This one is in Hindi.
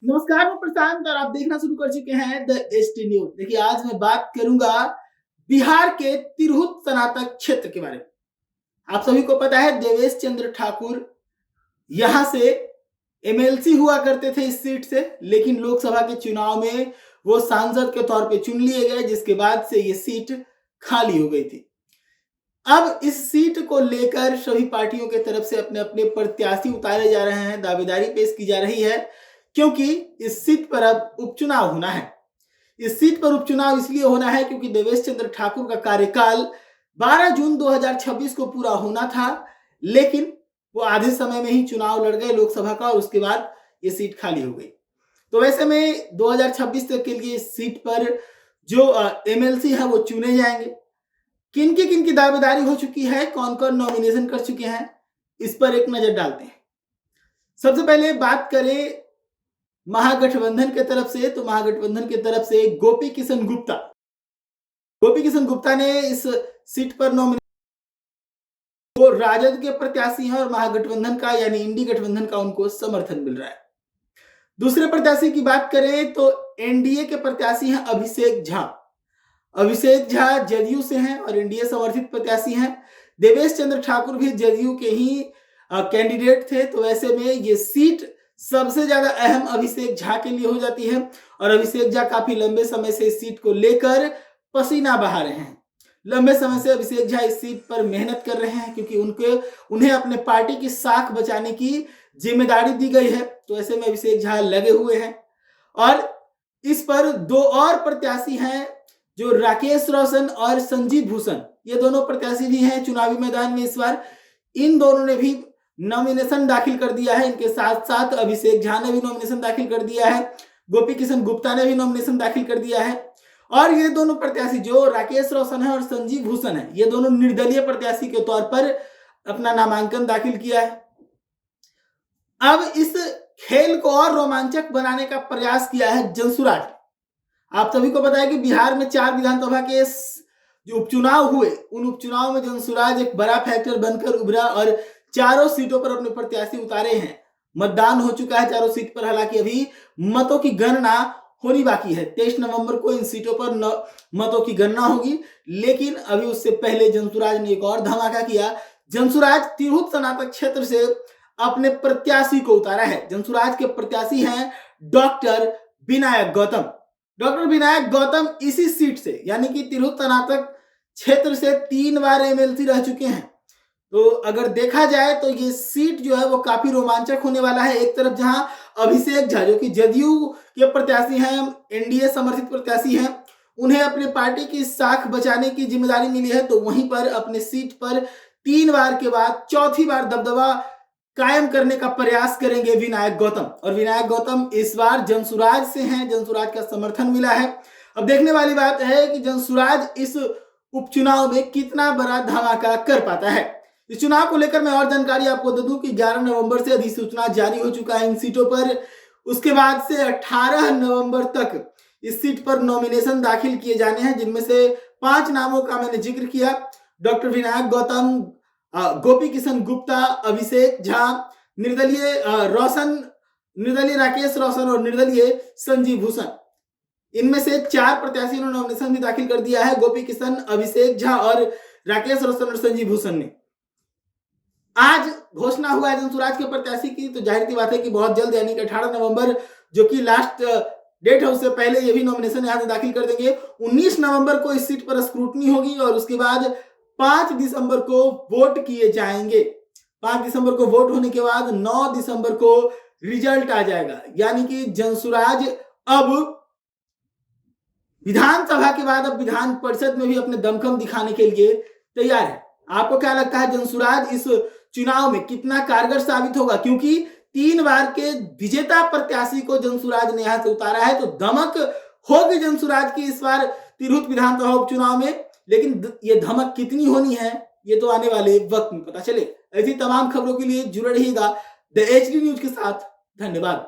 नमस्कार, मैं प्रशांत और आप देखना शुरू कर चुके हैं द एसटी न्यूज। देखिए, आज मैं बात करूंगा बिहार के तिरहुत स्नातक क्षेत्र के बारे में। आप सभी को पता है देवेश चंद्र ठाकुर यहां से एमएलसी हुआ करते थे इस सीट से, लेकिन लोकसभा के चुनाव में वो सांसद के तौर पे चुन लिए गए, जिसके बाद से ये सीट खाली हो गई थी। अब इस सीट को लेकर सभी पार्टियों के तरफ से अपने अपने प्रत्याशी उतारे जा रहे हैं, दावेदारी पेश की जा रही है, क्योंकि इस सीट पर अब उपचुनाव होना है। इस सीट पर उपचुनाव इसलिए होना है क्योंकि देवेश चंद्र ठाकुर का कार्यकाल 12 जून 2026 को पूरा होना था, लेकिन वो आधे समय में ही चुनाव लड़ गए लोकसभा का और उसके बाद ये सीट खाली हो गई। तो वैसे में 2026 तक के लिए इस सीट पर जो एमएलसी है वो चुने जाएंगे। किनकी दावेदारी हो चुकी है, कौन कौन नॉमिनेशन कर चुके हैं, इस पर एक नजर डालते हैं। सबसे पहले बात करें महागठबंधन के तरफ से, तो महागठबंधन की तरफ से गोपी किशन गुप्ता ने इस सीट पर नॉमिनेशन, वो राजद के प्रत्याशी हैं और महागठबंधन का यानी इंडी गठबंधन का उनको समर्थन मिल रहा है। दूसरे प्रत्याशी की बात करें तो एनडीए के प्रत्याशी हैं अभिषेक झा जदयू से हैं और एनडीए समर्थित प्रत्याशी हैं। देवेश चंद्र ठाकुर भी जदयू के ही कैंडिडेट थे, तो ऐसे में ये सीट सबसे ज्यादा अहम अभिषेक झा के लिए हो जाती है और अभिषेक झा काफी लंबे समय से इस सीट को लेकर पसीना बहा रहे हैं। लंबे समय से अभिषेक झा इस सीट पर मेहनत कर रहे हैं क्योंकि उन्हें अपने पार्टी की साख बचाने की जिम्मेदारी दी गई है, तो ऐसे में अभिषेक झा लगे हुए हैं। और इस पर दो और प्रत्याशी हैं जो राकेश रोशन और संजीव भूषण, ये दोनों प्रत्याशी भी हैं चुनावी मैदान में इस बार। इन दोनों ने भी नॉमिनेशन दाखिल कर दिया है। इनके साथ साथ अभिषेक झा ने भी नॉमिनेशन दाखिल कर दिया है, गोपी किशन गुप्ता ने भी नॉमिनेशन दाखिल कर दिया है। और ये दोनों प्रत्याशी जो राकेश रोशन है और संजीव भूषण है, ये दोनों निर्दलीय प्रत्याशी के तौर पर अपना नामांकन दाखिल किया है। अब इस खेल को और रोमांचक बनाने का प्रयास किया है जनसुराज। आप सभी को पता है कि बिहार में 4 विधानसभा के जो उपचुनाव हुए, उन उपचुनाव में जनसुराज एक बड़ा फैक्टर बनकर उभरा और चारों सीटों पर अपने प्रत्याशी उतारे हैं। मतदान हो चुका है चारों सीट पर, हालांकि अभी मतों की गणना होनी बाकी है। 23 नवंबर को इन सीटों पर मतों की गणना होगी, लेकिन अभी उससे पहले जनसुराज ने एक और धमाका किया। जनसुराज तिरहुत स्नातक क्षेत्र से अपने प्रत्याशी को उतारा है। जनसुराज के प्रत्याशी हैं डॉक्टर विनायक गौतम इसी सीट से यानी कि तिरहुत स्नातक क्षेत्र से 3 बार एमएलसी रह चुके हैं। तो अगर देखा जाए तो ये सीट जो है वो काफी रोमांचक होने वाला है। एक तरफ जहां अभिषेक झा जो कि जदयू के प्रत्याशी हैं, एनडीए समर्थित प्रत्याशी हैं, उन्हें अपने पार्टी की साख बचाने की जिम्मेदारी मिली है, तो वहीं पर अपने सीट पर 3 बार के बाद चौथी बार दबदबा कायम करने का प्रयास करेंगे विनायक गौतम। और विनायक गौतम इस बार जनसुराज से हैं, जनसुराज का समर्थन मिला है। अब देखने वाली बात है कि जनसुराज इस उपचुनाव में कितना बड़ा धमाका कर पाता है। इस चुनाव को लेकर मैं और जानकारी आपको दे दूं कि 11 नवंबर से अधिसूचना जारी हो चुका है इन सीटों पर। उसके बाद से 18 नवंबर तक इस सीट पर नॉमिनेशन दाखिल किए जाने हैं, जिनमें से 5 नामों का मैंने जिक्र किया। डॉक्टर विनायक गौतम, गोपी किशन गुप्ता, अभिषेक झा, निर्दलीय राकेश रोशन और निर्दलीय संजीव भूषण। इनमें से 4 प्रत्याशियों ने नॉमिनेशन भी दाखिल कर दिया है, गोपी किशन, अभिषेक झा और राकेश रोशन और संजीव भूषण ने। आज घोषणा हुआ है जनसुराज के प्रत्याशी की, तो जाहिर सी बात है कि बहुत जल्द यानी कि 18 नवंबर जो कि लास्ट डेट है, उससे पहले ये भी नॉमिनेशन यहां से दाखिल कर देंगे। 19 नवंबर को इस सीट पर स्क्रूटनी होगी और उसके बाद 5 दिसंबर को वोट किए जाएंगे। 5 दिसंबर को वोट होने के बाद 9 दिसंबर को रिजल्ट आ जाएगा, यानी कि जनसुराज अब विधानसभा के बाद अब विधान परिषद में भी अपने दमखम दिखाने के लिए तैयार है। आपको क्या लगता है जनसुराज इस चुनाव में कितना कारगर साबित होगा? क्योंकि 3 बार के विजेता प्रत्याशी को जनसुराज ने यहां से उतारा है, तो दमक होगी जनसुराज की इस बार तिरहुत विधानसभा उपचुनाव में। लेकिन ये धमक कितनी होनी है, ये तो आने वाले वक्त में पता चले। ऐसी तमाम खबरों के लिए जुड़े रहिएगा द एचडी न्यूज के साथ। धन्यवाद।